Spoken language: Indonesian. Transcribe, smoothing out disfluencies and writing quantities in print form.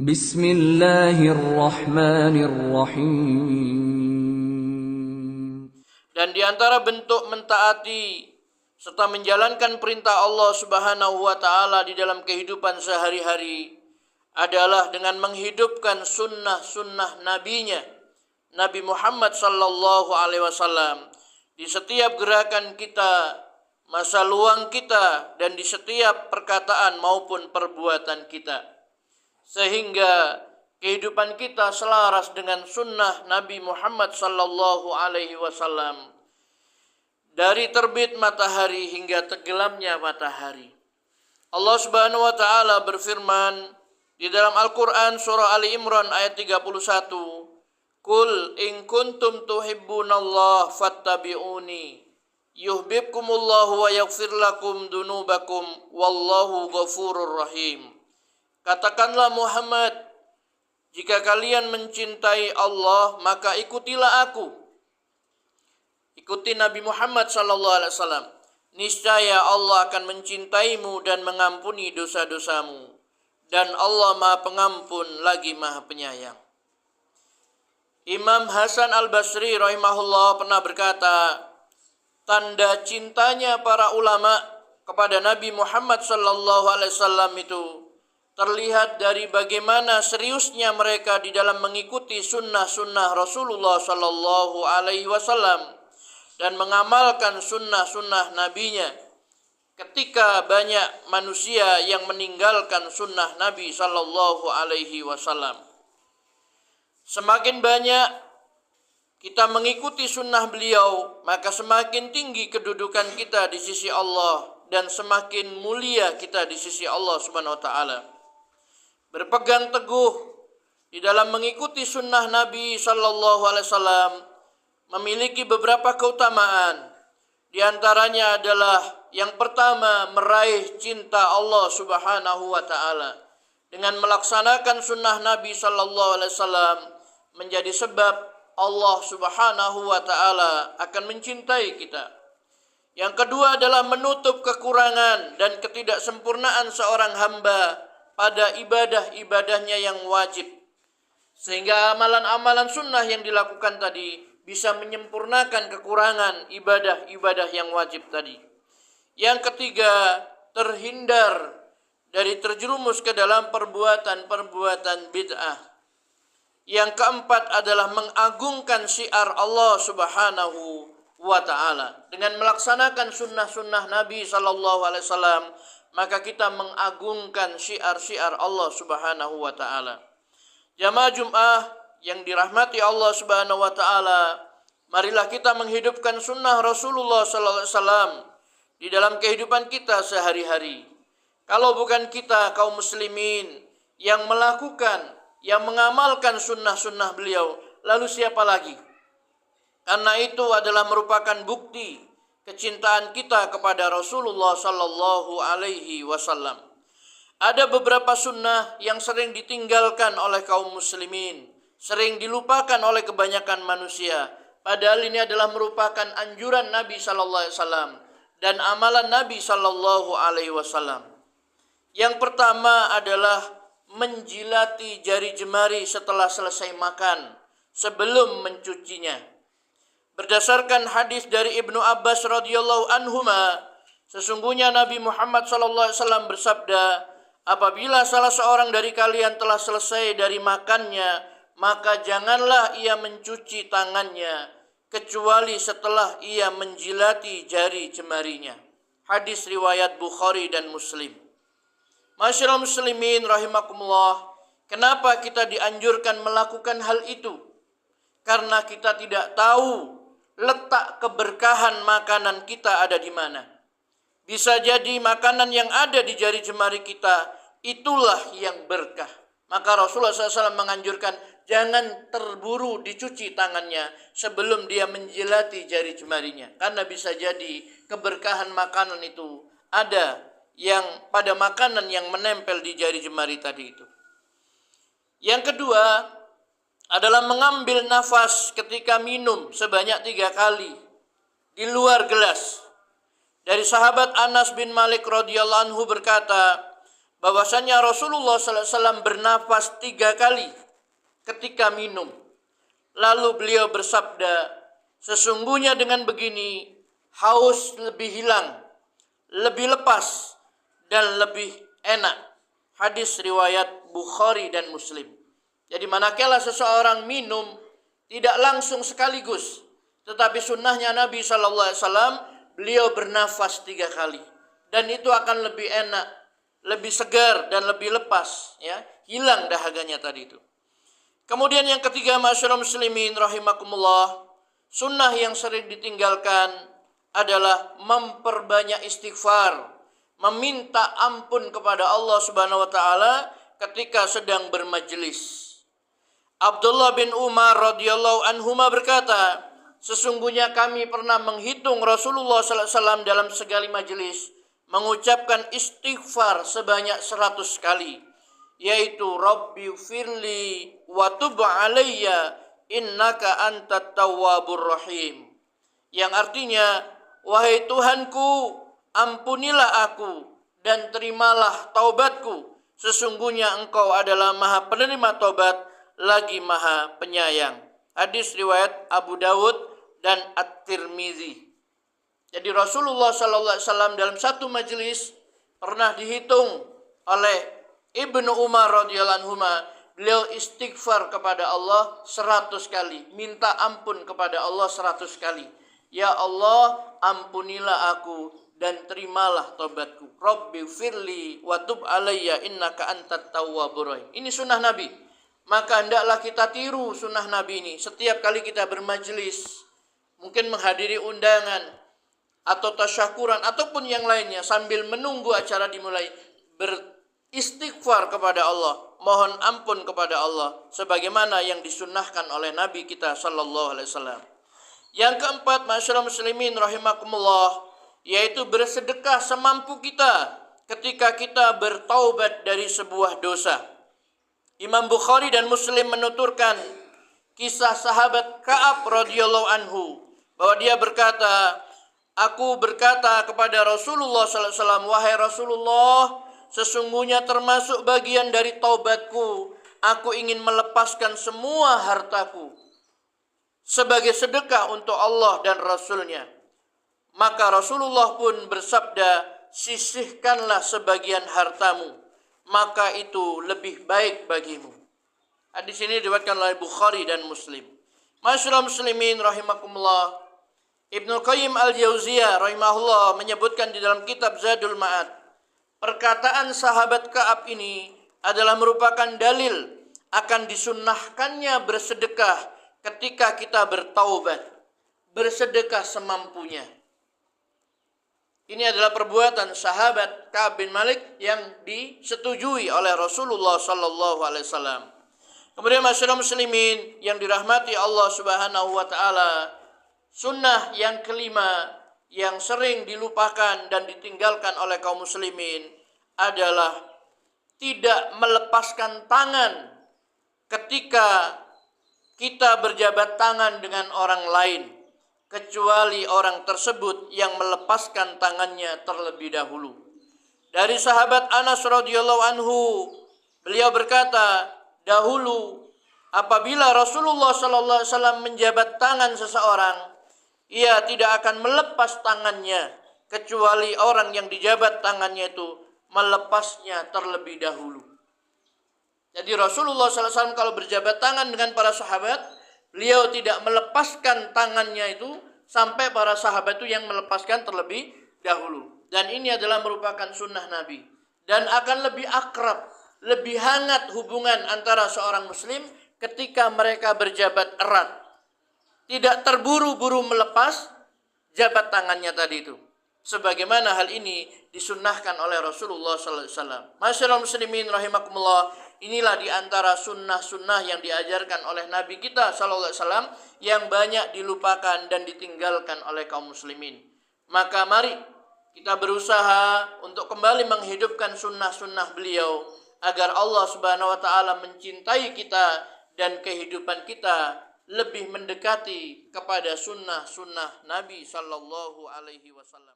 Bismillahirrahmanirrahim. Dan di antara bentuk mentaati serta menjalankan perintah Allah Subhanahu wa taala di dalam kehidupan sehari-hari adalah dengan menghidupkan sunnah-sunnah nabinya, Nabi Muhammad sallallahu alaihi wasallam di setiap gerakan kita, masa luang kita, dan di setiap perkataan maupun perbuatan kita. Sehingga kehidupan kita selaras dengan sunnah Nabi Muhammad sallallahu alaihi wasallam dari terbit matahari hingga tenggelamnya matahari. Allah Subhanahu wa taala berfirman di dalam Al-Qur'an surah Ali Imran ayat 31, "Qul in kuntum tuhibbunallah fattabi'uni yuhibbukumullahu wa yaghfir lakum dunubakum wallahu ghafurur rahim." Katakanlah Muhammad, jika kalian mencintai Allah, maka ikutilah aku. Ikuti Nabi Muhammad sallallahu alaihi wasallam. Niscaya Allah akan mencintaimu dan mengampuni dosa-dosamu. Dan Allah Maha Pengampun lagi Maha Penyayang. Imam Hasan Al-Basri rahimahullah pernah berkata, tanda cintanya para ulama kepada Nabi Muhammad sallallahu alaihi wasallam itu terlihat dari bagaimana seriusnya mereka di dalam mengikuti sunnah-sunnah Rasulullah sallallahu alaihi wasallam dan mengamalkan sunnah-sunnah nabinya. Ketika banyak manusia yang meninggalkan sunnah Nabi sallallahu alaihi wasallam, semakin banyak kita mengikuti sunnah beliau, maka semakin tinggi kedudukan kita di sisi Allah dan semakin mulia kita di sisi Allah Subhanahu wa taala. Berpegang teguh di dalam mengikuti sunnah Nabi sallallahu alaihi wasallam memiliki beberapa keutamaan. Di antaranya adalah yang pertama, meraih cinta Allah Subhanahu wa taala. Dengan melaksanakan sunnah Nabi sallallahu alaihi wasallam menjadi sebab Allah Subhanahu wa taala akan mencintai kita. Yang kedua adalah menutup kekurangan dan ketidaksempurnaan seorang hamba pada ibadah-ibadahnya yang wajib. Sehingga amalan-amalan sunnah yang dilakukan tadi bisa menyempurnakan kekurangan ibadah-ibadah yang wajib tadi. Yang ketiga, terhindar dari terjerumus ke dalam perbuatan-perbuatan bid'ah. Yang keempat adalah mengagungkan syiar Allah Subhanahu wa ta'ala. Dengan melaksanakan sunnah-sunnah Nabi sallallahu alaihi wasallam, maka kita mengagungkan syiar-syiar Allah Subhanahu wa taala. Jamaah Jumat yang dirahmati Allah Subhanahu wa taala, marilah kita menghidupkan sunnah Rasulullah sallallahu alaihi wasallam di dalam kehidupan kita sehari-hari. Kalau bukan kita kaum muslimin yang melakukan, yang mengamalkan sunnah-sunnah beliau, lalu siapa lagi? Karena itu adalah merupakan bukti kecintaan kita kepada Rasulullah sallallahu alaihi wasallam. Ada beberapa sunnah yang sering ditinggalkan oleh kaum muslimin, sering dilupakan oleh kebanyakan manusia. Padahal ini adalah merupakan anjuran Nabi sallallahu alaihi wasallam dan amalan Nabi sallallahu alaihi wasallam. Yang pertama adalah menjilati jari jemari setelah selesai makan sebelum mencucinya. Berdasarkan hadis dari Ibnu Abbas radhiyallahu anhuma, sesungguhnya Nabi Muhammad sallallahu alaihi wasallam bersabda, apabila salah seorang dari kalian telah selesai dari makannya, maka janganlah ia mencuci tangannya kecuali setelah ia menjilati jari jemarinya. Hadis riwayat Bukhari dan Muslim. Masyaallah muslimin rahimakumullah, kenapa kita dianjurkan melakukan hal itu? Karena kita tidak tahu letak keberkahan makanan kita ada di mana. Bisa jadi makanan yang ada di jari jemari kita itulah yang berkah. Maka Rasulullah SAW menganjurkan jangan terburu dicuci tangannya sebelum dia menjilati jari jemarinya. Karena bisa jadi keberkahan makanan itu ada yang pada makanan yang menempel di jari jemari tadi itu. Yang kedua adalah mengambil nafas ketika minum sebanyak 3 kali di luar gelas. Dari sahabat Anas bin Malik radhiyallahu anhu berkata, bahwasanya Rasulullah sallallahu alaihi wasallam bernafas 3 kali ketika minum. Lalu beliau bersabda, sesungguhnya dengan begini haus lebih hilang, lebih lepas, dan lebih enak. Hadis riwayat Bukhari dan Muslim. Jadi manakala seseorang minum tidak langsung sekaligus, tetapi sunnahnya Nabi sallallahu alaihi wasallam beliau bernafas 3 kali, dan itu akan lebih enak, lebih segar dan lebih lepas, ya, hilang dahaganya tadi itu. Kemudian yang ketiga, masyarakat muslimin rahimakumullah, sunnah yang sering ditinggalkan adalah memperbanyak istighfar, meminta ampun kepada Allah Subhanahu wa taala ketika sedang bermajelis. Abdullah bin Umar radhiyallahu anhuma berkata, sesungguhnya kami pernah menghitung Rasulullah sallallahu alaihi wasallam dalam segala majelis mengucapkan istighfar sebanyak 100 kali, yaitu Rabbi firli wa tub alayya innaka antat tawwabur rahim, yang artinya, wahai Tuhanku, ampunilah aku dan terimalah taubatku, sesungguhnya engkau adalah maha penerima taubat lagi maha penyayang. Hadis riwayat Abu Dawud dan At-Tirmizi. Jadi Rasulullah sallallahu alaihi wasallam dalam satu majelis pernah dihitung oleh Ibnu Umar radhiyallahu anhu, beliau istighfar kepada Allah 100 kali, minta ampun kepada Allah 100 kali. Ya Allah, ampunilah aku dan terimalah taubatku. Rabbi firli wa tub alayya innaka antat tawwabur rahim. Ini sunnah Nabi. Maka hendaklah kita tiru sunnah Nabi ini. Setiap kali kita bermajelis, mungkin menghadiri undangan atau tasyakuran ataupun yang lainnya, sambil menunggu acara dimulai, beristighfar kepada Allah, mohon ampun kepada Allah sebagaimana yang disunnahkan oleh Nabi kita sallallahu alaihi wasallam. Yang keempat, masyarakat muslimin rahimakumullah, yaitu bersedekah semampu kita ketika kita bertaubat dari sebuah dosa. Imam Bukhari dan Muslim menuturkan kisah sahabat Ka'ab radhiyallahu anhu, bahwa dia berkata, aku berkata kepada Rasulullah sallallahu alaihi wasallam, wahai Rasulullah, sesungguhnya termasuk bagian dari taubatku, aku ingin melepaskan semua hartaku sebagai sedekah untuk Allah dan Rasulnya. Maka Rasulullah pun bersabda, sisihkanlah sebagian hartamu, maka itu lebih baik bagimu. Hadis ini diriwayatkan oleh Bukhari dan Muslim. Masyaallah muslimin rahimakumullah, Ibnu Qayyim al-Jauziyah rahimahullah menyebutkan di dalam kitab Zadul Ma'ad, perkataan sahabat Ka'ab ini adalah merupakan dalil akan disunnahkannya bersedekah ketika kita bertaubat, bersedekah semampunya. Ini adalah perbuatan sahabat Ka'ab bin Malik yang disetujui oleh Rasulullah sallallahu alaihi wasallam. Kemudian masyarakat muslimin yang dirahmati Allah Subhanahu wa taala, sunnah yang kelima yang sering dilupakan dan ditinggalkan oleh kaum muslimin adalah tidak melepaskan tangan ketika kita berjabat tangan dengan orang lain, kecuali orang tersebut yang melepaskan tangannya terlebih dahulu. Dari sahabat Anas radhiyallahu anhu, beliau berkata, dahulu apabila Rasulullah sallallahu alaihi wasallam menjabat tangan seseorang, ia tidak akan melepas tangannya kecuali orang yang dijabat tangannya itu melepasnya terlebih dahulu. Jadi Rasulullah sallallahu alaihi wasallam kalau berjabat tangan dengan para sahabat, beliau tidak melepaskan tangannya itu sampai para sahabat itu yang melepaskan terlebih dahulu. Dan ini adalah merupakan sunnah Nabi. Dan akan lebih akrab, lebih hangat hubungan antara seorang muslim ketika mereka berjabat erat. Tidak terburu-buru melepas jabat tangannya tadi itu. Sebagaimana hal ini disunnahkan oleh Rasulullah sallallahu alaihi wasallam. Masyaallah muslimin rahimakumullah, inilah di antara sunnah-sunnah yang diajarkan oleh Nabi kita sallallahu alaihi wasallam yang banyak dilupakan dan ditinggalkan oleh kaum muslimin. Maka mari kita berusaha untuk kembali menghidupkan sunnah-sunnah beliau agar Allah Subhanahu wa taala mencintai kita dan kehidupan kita lebih mendekati kepada sunnah-sunnah Nabi sallallahu alaihi wasallam.